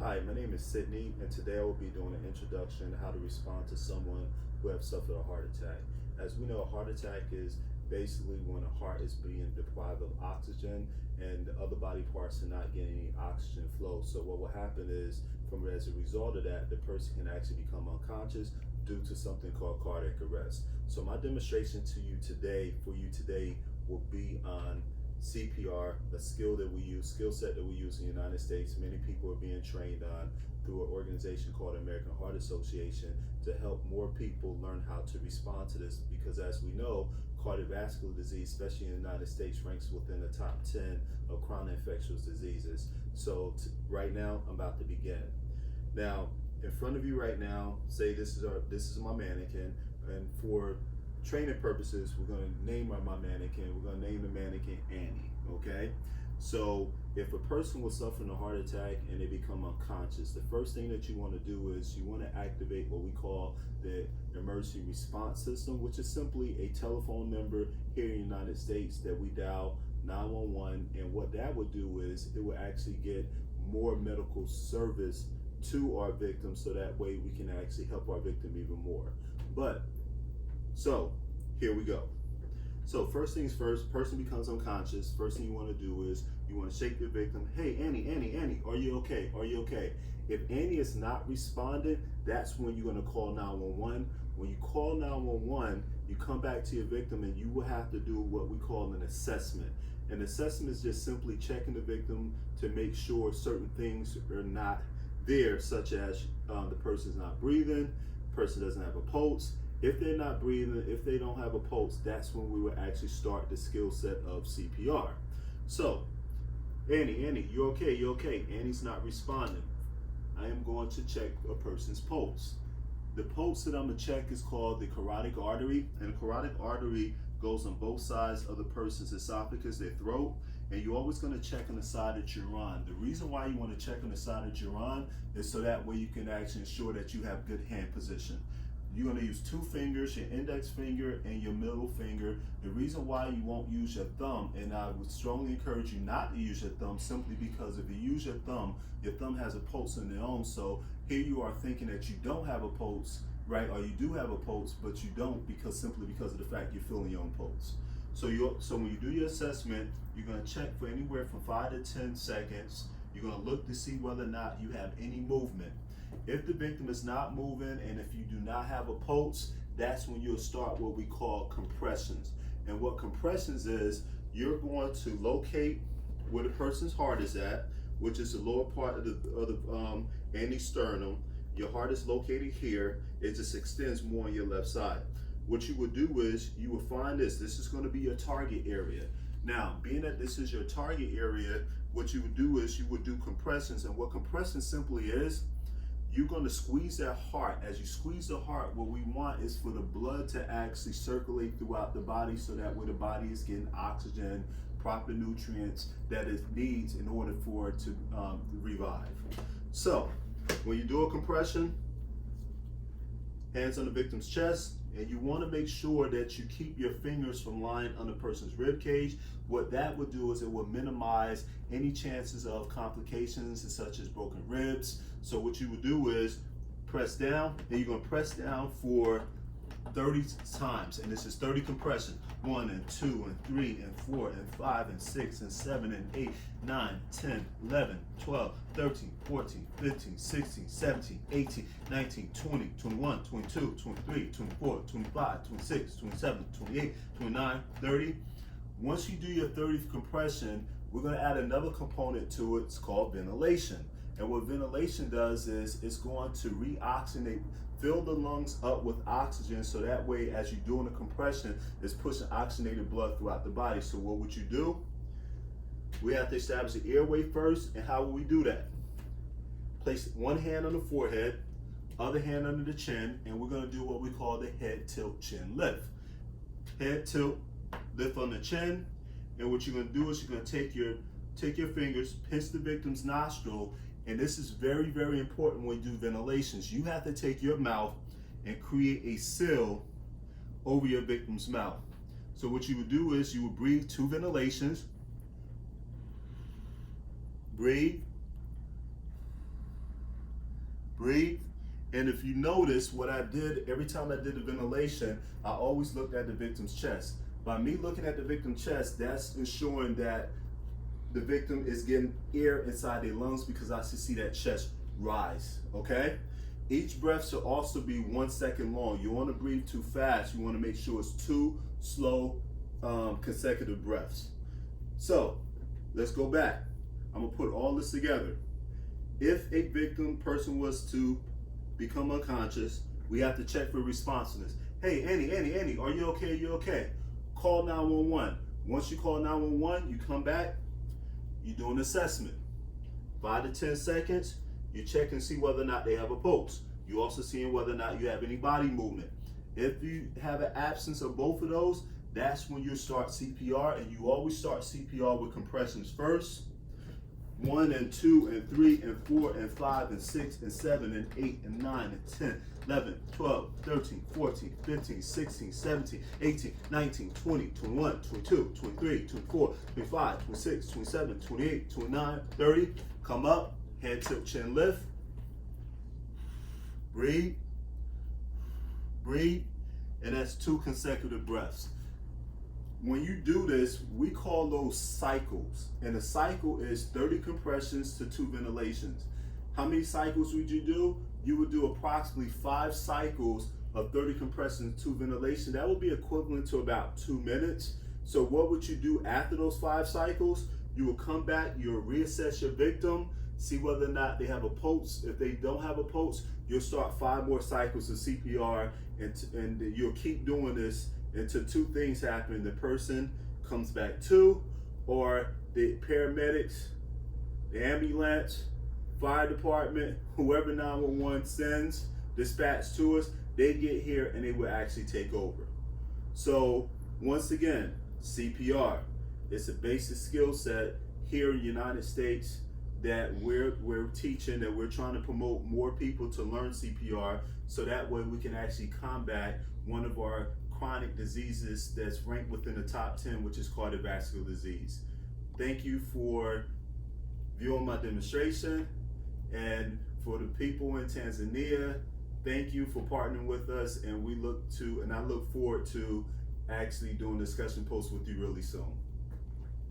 Hi, my name is Sydney, and today I will be doing an introduction how to respond to someone who have suffered a heart attack. As we know, a heart attack is basically when a heart is being deprived of oxygen and the other body parts are not getting any oxygen flow. So what will happen is, as a result of that, the person can actually become unconscious due to something called cardiac arrest. So my demonstration to you today, will be on CPR, a skill set that we use in the United States. Many people are being trained on through an organization called American Heart Association to help more people learn how to respond to this, because as we know, cardiovascular disease, especially in the United States, ranks within the top 10 of chronic infectious diseases. So right now, I'm about to begin. Now, in front of you right now, say this is my mannequin, and for training purposes, we're going to name my mannequin. We're going to name the mannequin Annie, okay? So if a person was suffering a heart attack and they become unconscious, the first thing that you want to do is you want to activate what we call the emergency response system, which is simply a telephone number here in the United States that we dial 911, and what that would do is it would actually get more medical service to our victims, so that way we can actually help our victim even more. So here we go. So first things first, person becomes unconscious. First thing you want to do is you want to shake the victim. Hey, Annie, are you okay? Are you okay? If Annie is not responding, that's when you're going to call 911. When you call 911, you come back to your victim and you will have to do what we call an assessment. An assessment is just simply checking the victim to make sure certain things are not there, such as the person's not breathing, the person doesn't have a pulse. If they're not breathing, if they don't have a pulse, that's when we will actually start the skill set of CPR. So, Annie, you okay? You okay? Annie's not responding. I am going to check a person's pulse. The pulse that I'm going to check is called the carotid artery, and the carotid artery goes on both sides of the person's esophagus, their throat, and you're always going to check on the side that you're on. The reason why you want to check on the side that you're on is so that way you can actually ensure that you have good hand position. You're going to use two fingers, your index finger and your middle finger. The reason why you won't use your thumb, and I would strongly encourage you not to use your thumb, simply because if you use your thumb has a pulse in their own. So here you are thinking that you don't have a pulse, right? Or you do have a pulse, but you don't, simply because of the fact you're feeling your own pulse. So when you do your assessment, you're going to check for anywhere from 5 to 10 seconds. You're going to look to see whether or not you have any movement. If the victim is not moving and if you do not have a pulse, that's when you'll start what we call compressions. And what compressions is, you're going to locate where the person's heart is at, which is the lower part of the antesternum. Your heart is located here. It just extends more on your left side. What you would do is you will find this is going to be your target area. Now, being that this is your target area, what you would do is you would do compressions. And what compression simply is, you're going to squeeze that heart. As you squeeze the heart, what we want is for the blood to actually circulate throughout the body, so that way the body is getting oxygen, proper nutrients that it needs in order for it to revive. So when you do a compression, hands on the victim's chest, and you want to make sure that you keep your fingers from lying on the person's rib cage. What that would do is it will minimize any chances of complications such as broken ribs. So what you would do is press down, and you're going to press down for 30 times, and this is 30 compression. 1 and 2 and 3 and 4 and 5 and 6 and 7 and 8, 9, 10, 11, 12, 13, 14, 15, 16, 17, 18, 19, 20, 21, 22, 23, 24, 25, 26, 27, 28, 29, 30. Once you do your 30th compression, we're going to add another component to it. It's called ventilation. And what ventilation does is it's going to reoxygenate, fill the lungs up with oxygen, so that way as you're doing a compression, it's pushing oxygenated blood throughout the body. So what would you do? We have to establish the airway first, and how will we do that? Place one hand on the forehead, other hand under the chin, and we're going to do what we call the head tilt chin lift. Head tilt, lift on the chin, and what you're going to do is you're going to take your fingers, pinch the victim's nostril. And this is very, very important when you do ventilations. You have to take your mouth and create a seal over your victim's mouth. So what you would do is you would breathe 2 ventilations. Breathe. breathe. And if you notice what I did, every time I did the ventilation, I always looked at the victim's chest. By me looking at the victim's chest, that's ensuring that the victim is getting air inside their lungs, because I should see that chest rise, okay? Each breath should also be 1 second long. You want to breathe too fast. You want to make sure it's 2 slow consecutive breaths. So let's go back. I'm gonna put all this together. If a victim person was to become unconscious, we have to check for responsiveness. Hey, Annie, are you okay? Are you okay? Call 911. Once you call 911, you come back, you do an assessment. 5 to 10 seconds, you check and see whether or not they have a pulse. You also seeing whether or not you have any body movement. If you have an absence of both of those, that's when you start CPR, and you always start CPR with compressions first. 1 and 2 and 3 and 4 and 5 and 6 and 7 and 8 and 9 and 10, 11, 12, 13, 14, 15, 16, 17, 18, 19, 20, 21, 22, 23, 24, 25, 26, 27, 28, 29, 30. Come up, head tilt, chin lift. Breathe, breathe, and that's 2 consecutive breaths. When you do this, we call those cycles. And a cycle is 30 compressions to 2 ventilations. How many cycles would you do? You would do approximately 5 cycles of 30 compressions, 2 ventilation. That would be equivalent to about 2 minutes. So what would you do after those 5 cycles? You will come back, you'll reassess your victim, see whether or not they have a pulse. If they don't have a pulse, you'll start 5 more cycles of CPR, and you'll keep doing this until 2 things happen. The person comes back to, or the paramedics, the ambulance, fire department, whoever 911 sends, dispatch to us, they get here and they will actually take over. So once again, CPR, it's a basic skill set here in the United States that we're teaching, that we're trying to promote more people to learn CPR, so that way we can actually combat one of our chronic diseases that's ranked within the top 10, which is cardiovascular disease. Thank you for viewing my demonstration, and for the people in Tanzania, thank you for partnering with us, and I look forward to actually doing discussion posts with you really soon.